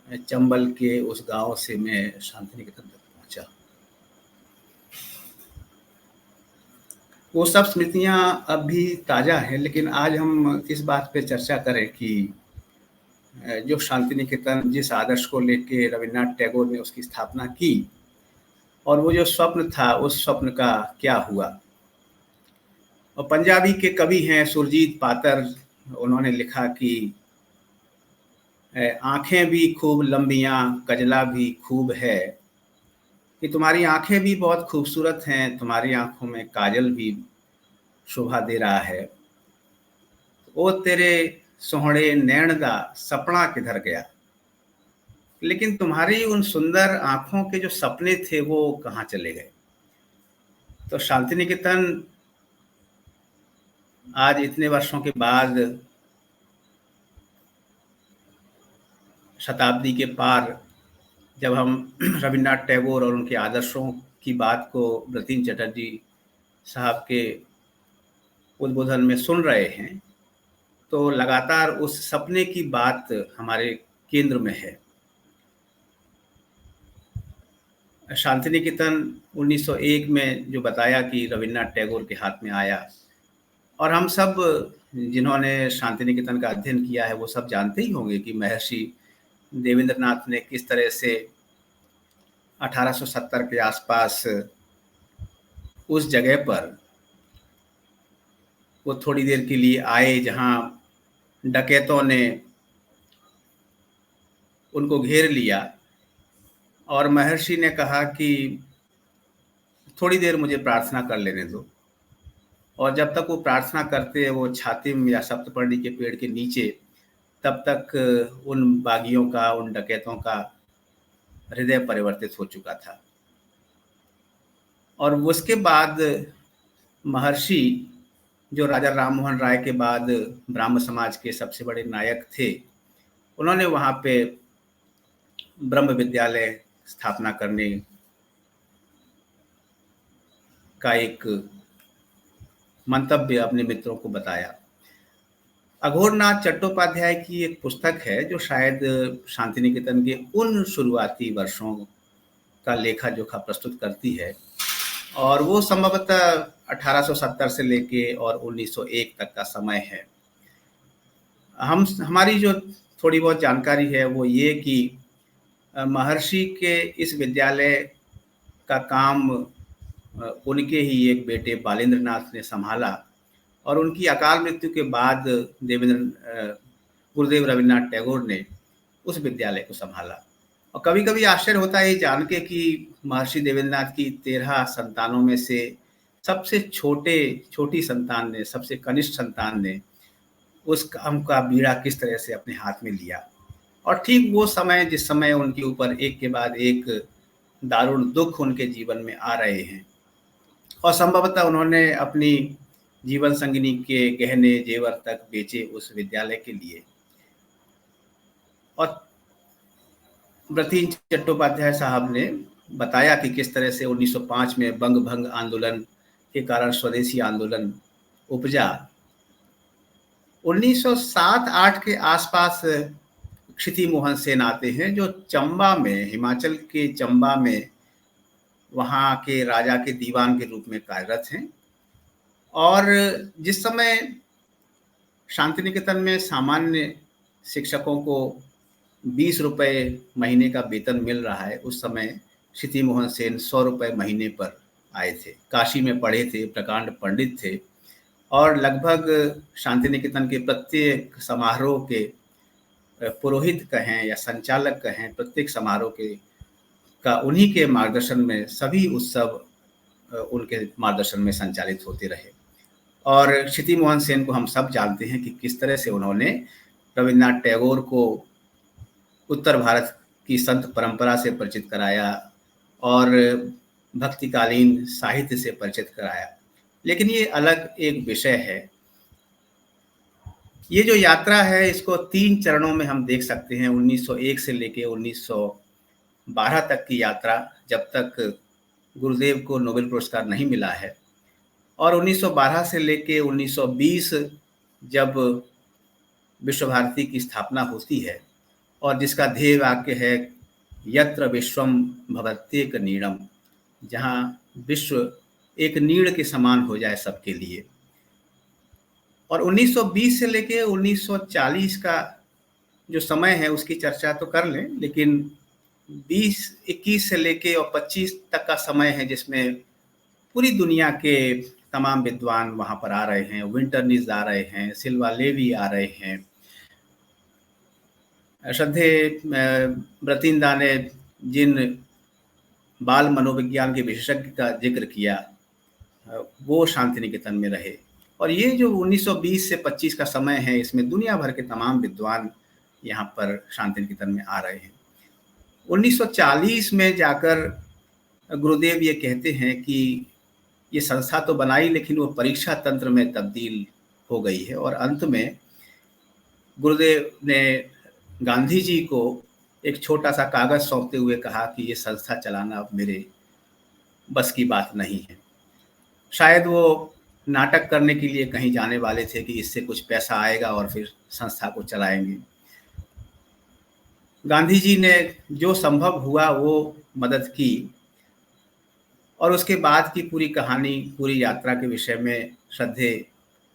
चंबल के उस गांव से मैं शांतिनिकेतन तक पहुंचा। वो सब स्मृतियां अब भी ताज़ा हैं, लेकिन आज हम इस बात पे चर्चा करें कि जो शांतिनिकेतन जिस आदर्श को लेके रविन्द्रनाथ टैगोर ने उसकी स्थापना की, और वो जो स्वप्न था, उस स्वप्न का क्या हुआ। और पंजाबी के कवि हैं सुरजीत पातर, उन्होंने लिखा कि आंखें भी खूब लंबियां, कजला भी खूब है, कि तुम्हारी आंखें भी बहुत खूबसूरत हैं, तुम्हारी आंखों में काजल भी शोभा दे रहा है। ओ तेरे सोहणे नैण दा सपना किधर गया, लेकिन तुम्हारी उन सुंदर आंखों के जो सपने थे वो कहाँ चले गए। तो शांतिनिकेतन आज इतने वर्षों के बाद, शताब्दी के पार, जब हम रविन्द्रनाथ टैगोर और उनके आदर्शों की बात को बतिन चटर्जी साहब के उद्बोधन में सुन रहे हैं, तो लगातार उस सपने की बात हमारे केंद्र में है। शांतिनिकेतन 1901 में जो बताया कि रविन्द्रनाथ टैगोर के हाथ में आया, और हम सब जिन्होंने शांतिनिकेतन का अध्ययन किया है वो सब जानते ही होंगे कि महर्षि देवेंद्रनाथ ने किस तरह से 1870 के आसपास उस जगह पर वो थोड़ी देर के लिए आए, जहां डकैतों ने उनको घेर लिया, और महर्षि ने कहा कि थोड़ी देर मुझे प्रार्थना कर लेने दो। और जब तक वो प्रार्थना करते, वो छातिम या सप्तपर्णी के पेड़ के नीचे, तब तक उन बागियों का, उन डकैतों का हृदय परिवर्तित हो चुका था। और उसके बाद महर्षि, जो राजा राम मोहन राय के बाद ब्राह्म समाज के सबसे बड़े नायक थे, उन्होंने वहाँ पे ब्रह्म विद्यालय स्थापना करने का एक मंतव्य अपने मित्रों को बताया। अघोरनाथ चट्टोपाध्याय की एक पुस्तक है जो शायद शांति निकेतन के उन शुरुआती वर्षों का लेखा जोखा प्रस्तुत करती है, और वो संभवतः 1870 से लेके और 1901 तक का समय है। हमारी जो थोड़ी बहुत जानकारी है वो ये कि महर्षि के इस विद्यालय का काम उनके ही एक बेटे बालेंद्र नाथ ने संभाला, और उनकी अकाल मृत्यु के बाद गुरुदेव रविन्द्रनाथ टैगोर ने उस विद्यालय को संभाला। और कभी कभी आश्चर्य होता है जान के कि महर्षि देवेंद्रनाथ की 13 संतानों में से सबसे छोटी संतान ने, सबसे कनिष्ठ संतान ने उस काम का बीड़ा किस तरह से अपने हाथ में लिया। और ठीक वो समय जिस समय उनके ऊपर एक के बाद एक दारुण दुख उनके जीवन में आ रहे हैं, और संभवतः उन्होंने अपनी जीवन संगिनी के गहने जेवर तक बेचे उस विद्यालय के लिए। और व्रतीन चट्टोपाध्याय साहब ने बताया कि किस तरह से 1905 में बंग भंग आंदोलन के कारण स्वदेशी आंदोलन उपजा। 1907-8 के आसपास क्षिति मोहन सेन आते हैं, जो चंबा में, हिमाचल के चंबा में वहाँ के राजा के दीवान के रूप में कार्यरत हैं। और जिस समय शांति निकेतन में सामान्य शिक्षकों को 20 रुपए महीने का वेतन मिल रहा है, उस समय क्षिति मोहन सेन 100 रुपए महीने पर आए थे। काशी में पढ़े थे, प्रकांड पंडित थे, और लगभग शांति निकेतन के प्रत्येक समारोह के पुरोहित कहें या संचालक कहें, प्रत्येक समारोह के का उन्हीं के मार्गदर्शन में सभी उत्सव उनके मार्गदर्शन में संचालित होते रहे। और क्षिति मोहन सेन को हम सब जानते हैं कि किस तरह से उन्होंने रविन्द्रनाथ टैगोर को उत्तर भारत की संत परंपरा से परिचित कराया और भक्तिकालीन साहित्य से परिचित कराया। लेकिन ये अलग एक विषय है। ये जो यात्रा है इसको 3 चरणों में हम देख सकते हैं। 1901 से लेके 1912 तक की यात्रा, जब तक गुरुदेव को नोबेल पुरस्कार नहीं मिला है, और 1912 से लेके 1920 जब विश्व भारती की स्थापना होती है, और जिसका ध्येय वाक्य है यत्र विश्वम भवत्येक नीड़म, जहाँ विश्व एक नीड़ के समान हो जाए सबके लिए। और 1920 से लेके 1940 का जो समय है उसकी चर्चा तो कर लें, लेकिन 20-21 से लेके और 25 तक का समय है जिसमें पूरी दुनिया के तमाम विद्वान वहाँ पर आ रहे हैं। विंटरनिस आ रहे हैं, सिल्वा लेवी आ रहे हैं। श्रद्धे व्रतींदा ने जिन बाल मनोविज्ञान के विशेषज्ञ का जिक्र किया वो शांति निकेतन में रहे। और ये जो 1920 से 25 का समय है, इसमें दुनिया भर के तमाम विद्वान यहाँ पर शांति निकेतन में आ रहे हैं। 1940 में जाकर गुरुदेव ये कहते हैं कि ये संस्था तो बनाई, लेकिन वो परीक्षा तंत्र में तब्दील हो गई है। और अंत में गुरुदेव ने गांधी जी को एक छोटा सा कागज सौंपते हुए कहा कि ये संस्था चलाना अब मेरे बस की बात नहीं है। शायद वो नाटक करने के लिए कहीं जाने वाले थे कि इससे कुछ पैसा आएगा और फिर संस्था को चलाएंगे। गांधी जी ने जो संभव हुआ वो मदद की, और उसके बाद की पूरी कहानी, पूरी यात्रा के विषय में श्रद्धे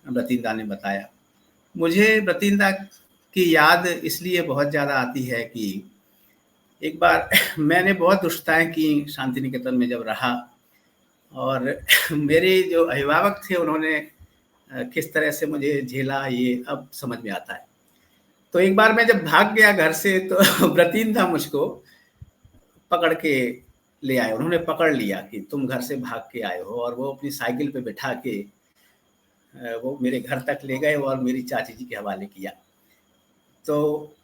व्रतींदा ने बताया। मुझे व्रतींदा की याद इसलिए बहुत ज़्यादा आती है कि एक बार मैंने बहुत दुष्टताएं की शांति निकेतन में जब रहा, और मेरे जो अभिभावक थे उन्होंने किस तरह से मुझे झेला ये अब समझ में आता है। तो एक बार मैं जब भाग गया घर से तो व्रतींदा मुझको पकड़ के ले आए। उन्होंने पकड़ लिया कि तुम घर से भाग के आए हो, और वो अपनी साइकिल पे बिठा के वो मेरे घर तक ले गए और मेरी चाची जी के हवाले किया। तो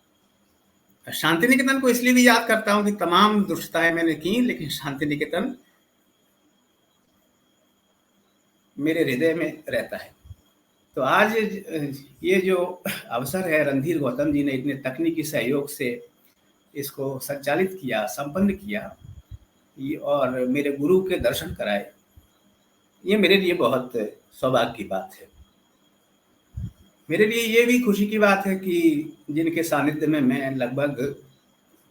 शांति निकेतन को इसलिए भी याद करता हूँ कि तमाम दुष्टताएं मैंने की, लेकिन शांति निकेतन मेरे हृदय में रहता है। तो आज ये जो अवसर है, रणधीर गौतम जी ने इतने तकनीकी सहयोग से इसको संचालित किया, संपन्न किया, और मेरे गुरु के दर्शन कराए, ये मेरे लिए बहुत सौभाग्य की बात है। मेरे लिए ये भी खुशी की बात है कि जिनके सानिध्य में मैं लगभग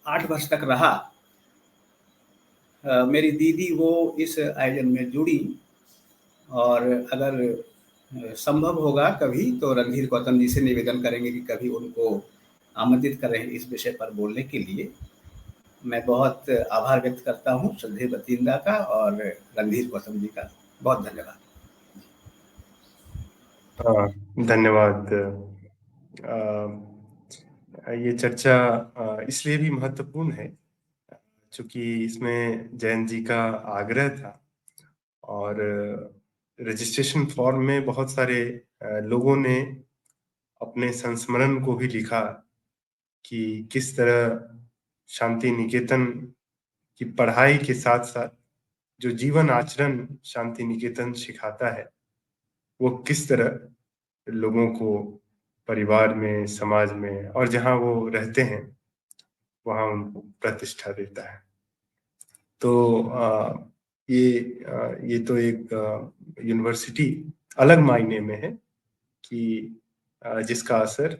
8 वर्ष तक रहा, मेरी दीदी वो इस आयोजन में जुड़ी, और अगर संभव होगा कभी तो रणधीर गौतम जी से निवेदन करेंगे कि कभी उनको आमंत्रित करें इस विषय पर बोलने के लिए। मैं बहुत आभार व्यक्त करता हूँ श्रद्धेय बतिंदा का और रणधीर गौतम जी का। बहुत धन्यवाद। धन्यवाद। ये चर्चा इसलिए भी महत्वपूर्ण है चूंकि इसमें जयंत जी का आग्रह था, और रजिस्ट्रेशन फॉर्म में बहुत सारे लोगों ने अपने संस्मरण को भी लिखा कि किस तरह शांति निकेतन की पढ़ाई के साथ साथ जो जीवन आचरण शांति निकेतन सिखाता है, वो किस तरह लोगों को परिवार में, समाज में और जहाँ वो रहते हैं वहाँ उनको प्रतिष्ठा देता है। तो ये तो एक यूनिवर्सिटी अलग मायने में है कि जिसका असर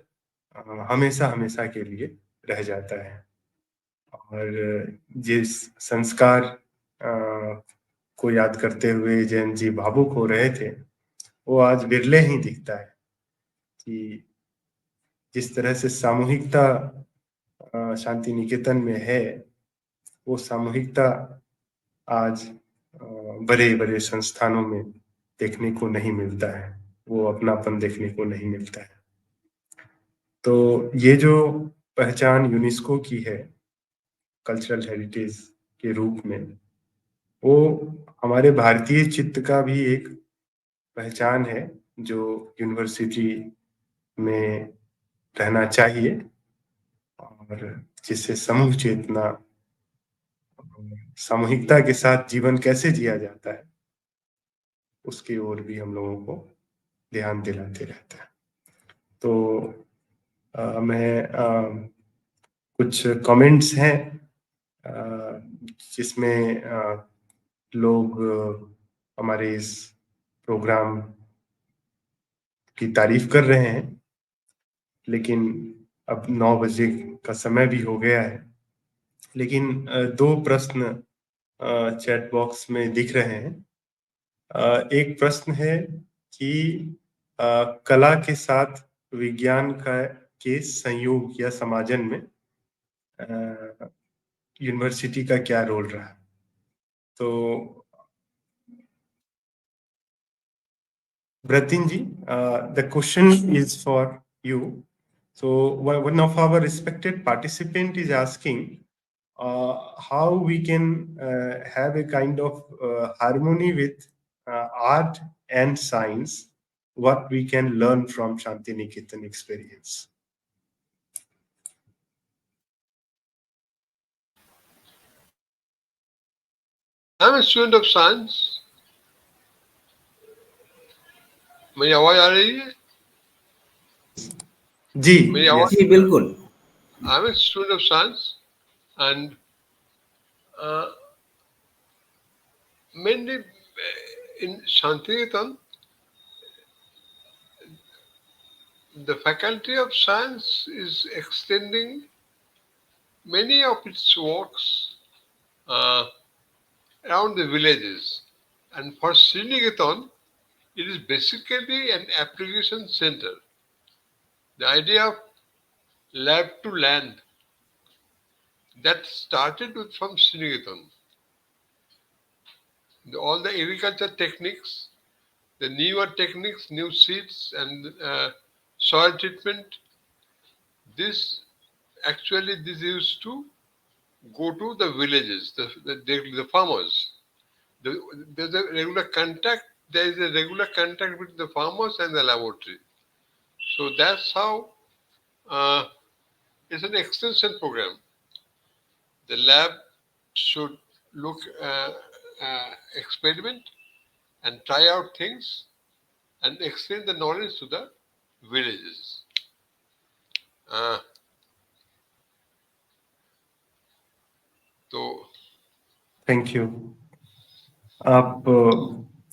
हमेशा हमेशा के लिए रह जाता है, और जिस संस्कार को याद करते हुए जैन जी भावुक हो रहे थे, वो आज विरले ही दिखता है कि जिस तरह से सामूहिकता शांति निकेतन में है, वो सामूहिकता आज बड़े बड़े संस्थानों में देखने को नहीं मिलता है, वो अपनापन देखने को नहीं मिलता है। तो ये जो पहचान यूनेस्को की है कल्चरल हेरिटेज के रूप में, वो हमारे भारतीय चित्त का भी एक पहचान है जो यूनिवर्सिटी में रहना चाहिए, और जिससे समूह चेतना, सामूहिकता के साथ जीवन कैसे जिया जाता है उसकी ओर भी हम लोगों को ध्यान दिलाते रहता है। तो मैं कुछ कमेंट्स हैं जिसमें लोग हमारे इस प्रोग्राम की तारीफ कर रहे हैं, लेकिन अब 9 बजे का समय भी हो गया है। लेकिन 2 प्रश्न चैट बॉक्स में दिख रहे हैं। एक प्रश्न है कि कला के साथ विज्ञान का के संयोग या समाजन में यूनिवर्सिटी का क्या रोल रहा। तो Bratin ji, the question is for you. So one of our respected participant is asking how we can have a kind of harmony with art and science, what we can learn from Shanti Niketan experience. I'm a student of science. मेरी आवाज आ रही है? जी, मेरी आवाज? जी बिल्कुल। I'm a student of science, and mainly in Shantiniketan, the faculty of science is extending many of its works around the villages. And for Sriniketan, it is basically an application center. The idea of lab to land that started from Sriniketan. All the agriculture techniques, the newer techniques, new seeds and soil treatment, this used to go to the villages, the farmers. There's a regular contact. There is a regular contact between the farmers and the laboratory. So that's how it's an extension program. The lab should look experiment, and try out things and extend the knowledge to the villages. तो thank you. आप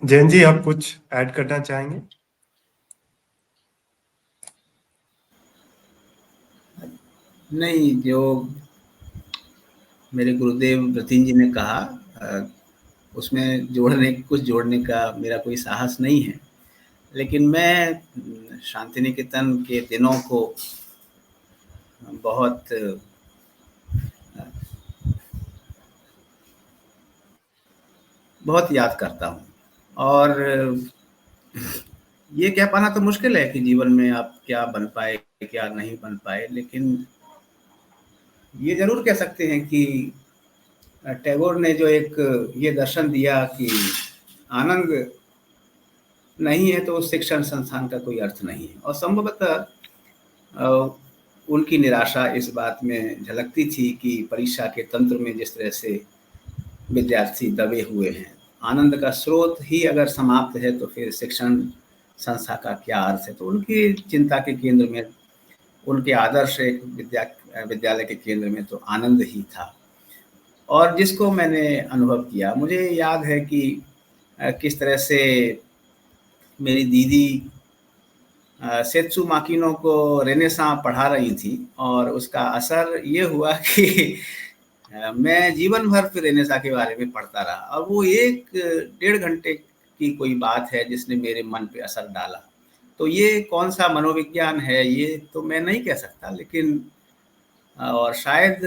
जैन जी, आप कुछ add करना चाहेंगे? नहीं, जो मेरे गुरुदेव रतीन जी ने कहा उसमें कुछ जोड़ने का मेरा कोई साहस नहीं है। लेकिन मैं शांति निकेतन के दिनों को बहुत बहुत याद करता हूँ। और ये कह पाना तो मुश्किल है कि जीवन में आप क्या बन पाए, क्या नहीं बन पाए, लेकिन ये ज़रूर कह सकते हैं कि टैगोर ने जो एक ये दर्शन दिया कि आनंद नहीं है तो उस शिक्षण संस्थान का कोई अर्थ नहीं है। और संभवतः उनकी निराशा इस बात में झलकती थी कि परीक्षा के तंत्र में जिस तरह से विद्यार्थी दबे हुए हैं, आनंद का स्रोत ही अगर समाप्त है तो फिर शिक्षण संस्था का क्या अर्थ है। तो उनकी चिंता के केंद्र में, उनके आदर्श एक विद्यालय के केंद्र में तो आनंद ही था। और जिसको मैंने अनुभव किया, मुझे याद है कि किस तरह से मेरी दीदी सेत्सु माकिनो को रेनेसां पढ़ा रही थी और उसका असर ये हुआ कि मैं जीवन भर फिर रेनेसां के बारे में पढ़ता रहा। और वो 1 डेढ़ घंटे की कोई बात है जिसने मेरे मन पे असर डाला। तो ये कौन सा मनोविज्ञान है ये तो मैं नहीं कह सकता, लेकिन और शायद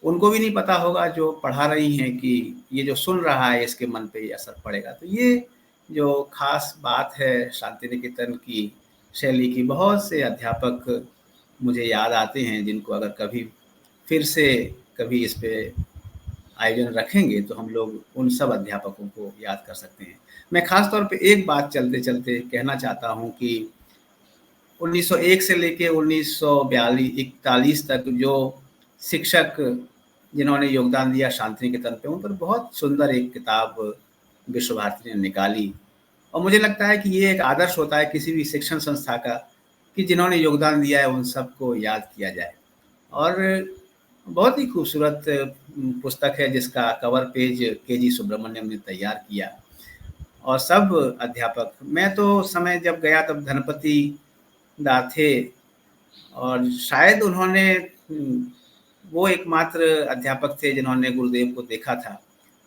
उनको भी नहीं पता होगा जो पढ़ा रही हैं कि ये जो सुन रहा है इसके मन पे ये असर पड़ेगा। तो ये जो खास बात है शांति निकेतन की शैली की, बहुत से अध्यापक मुझे याद आते हैं जिनको अगर कभी फिर से कभी इस पे आयोजन रखेंगे तो हम लोग उन सब अध्यापकों को याद कर सकते हैं। मैं खास तौर पे एक बात चलते चलते कहना चाहता हूँ कि 1901 से लेके 1941 तक जो शिक्षक जिन्होंने योगदान दिया शांति निकेतन पे, उन पर बहुत सुंदर एक किताब विश्व भारती ने निकाली। और मुझे लगता है कि ये एक आदर्श होता है किसी भी शिक्षण संस्था का कि जिन्होंने योगदान दिया है उन सबको याद किया जाए। और बहुत ही खूबसूरत पुस्तक है जिसका कवर पेज के.जी. सुब्रमण्यम ने तैयार किया। और सब अध्यापक, मैं तो उस समय जब गया तब धनपति दा थे और शायद उन्होंने वो एकमात्र अध्यापक थे जिन्होंने गुरुदेव को देखा था।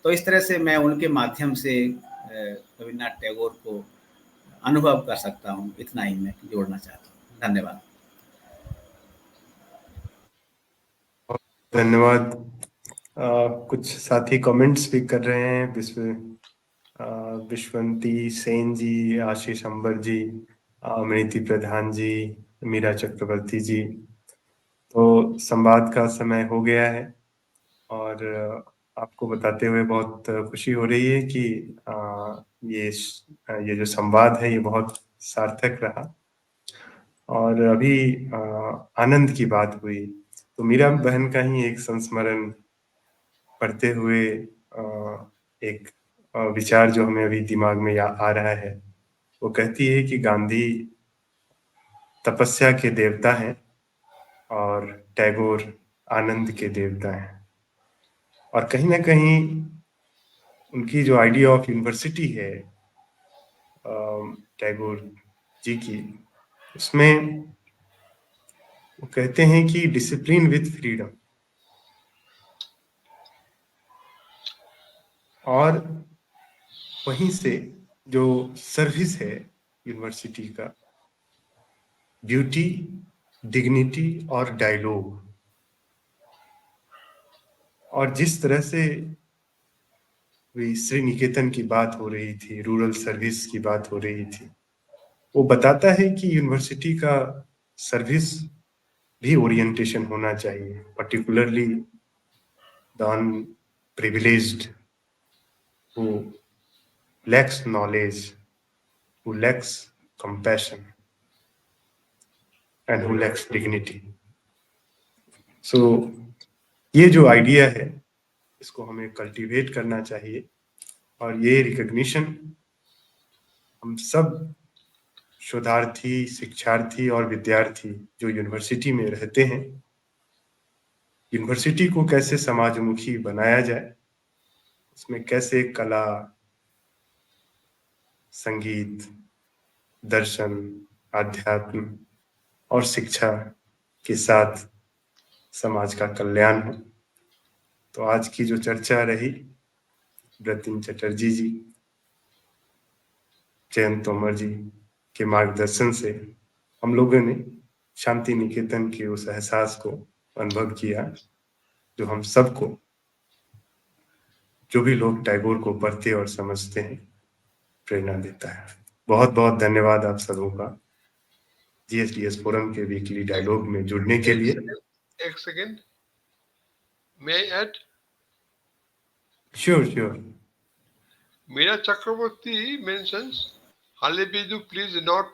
तो इस तरह से मैं उनके माध्यम से रविन्द्रनाथ टैगोर को अनुभव कर सकता हूँ। इतना ही मैं जोड़ना चाहता हूँ। धन्यवाद। धन्यवाद। कुछ साथी कमेंट्स भी कर रहे हैं। विश्वंती सेन जी, आशीष अंबर जी, अमृति प्रधान जी, मीरा चक्रवर्ती जी। तो संवाद का समय हो गया है और आपको बताते हुए बहुत खुशी हो रही है कि ये जो संवाद है ये बहुत सार्थक रहा। और अभी आनंद की बात हुई तो मीरा बहन का ही एक संस्मरण पढ़ते हुए एक विचार जो हमें अभी दिमाग में आ रहा है, वो कहती है कि गांधी तपस्या के देवता हैं और टैगोर आनंद के देवता हैं। और कहीं ना कहीं उनकी जो आइडिया ऑफ यूनिवर्सिटी है टैगोर जी की, उसमें वो कहते हैं कि डिसिप्लिन विथ फ्रीडम। और वहीं से जो सर्विस है यूनिवर्सिटी का, ड्यूटी, डिग्निटी और डायलॉग। और जिस तरह से श्री निकेतन की बात हो रही थी, रूरल सर्विस की बात हो रही थी, वो बताता है कि यूनिवर्सिटी का सर्विस भी ओरिएंटेशन होना चाहिए, particularly the unprivileged who lacks knowledge, who lacks compassion, and who lacks dignity. So ये जो आइडिया है इसको हमें कल्टीवेट करना चाहिए। और ये रिकग्निशन हम सब शोधार्थी, शिक्षार्थी और विद्यार्थी जो यूनिवर्सिटी में रहते हैं, यूनिवर्सिटी को कैसे समाजमुखी बनाया जाए, उसमें कैसे कला, संगीत, दर्शन, आध्यात्म और शिक्षा के साथ समाज का कल्याण हो। तो आज की जो चर्चा रही, ब्रतिन चटर्जी जी, जयंत तोमर जी के मार्गदर्शन से हम लोगों ने शांति निकेतन के उस एहसास को अनुभव किया जो हम सबको, जो भी लोग टैगोर को पढ़ते और समझते हैं, प्रेरणा देता है। बहुत बहुत धन्यवाद आप सबों का जीएसडीएस फोरम के वीकली डायलॉग में जुड़ने के लिए। एक second, may I add? Sure sure. Meera Chakraborty mentions Halebidu, please not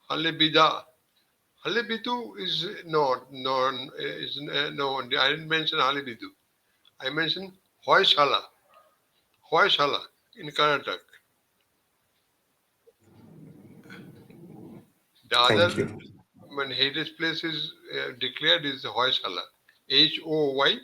Halebida. Halebidu is not, no, is no, I didn't mention Halebidu. I mentioned Hoyshala in Karnataka. The other, thank you. when heritage place is declared, is Hoyshala, Hoyshala.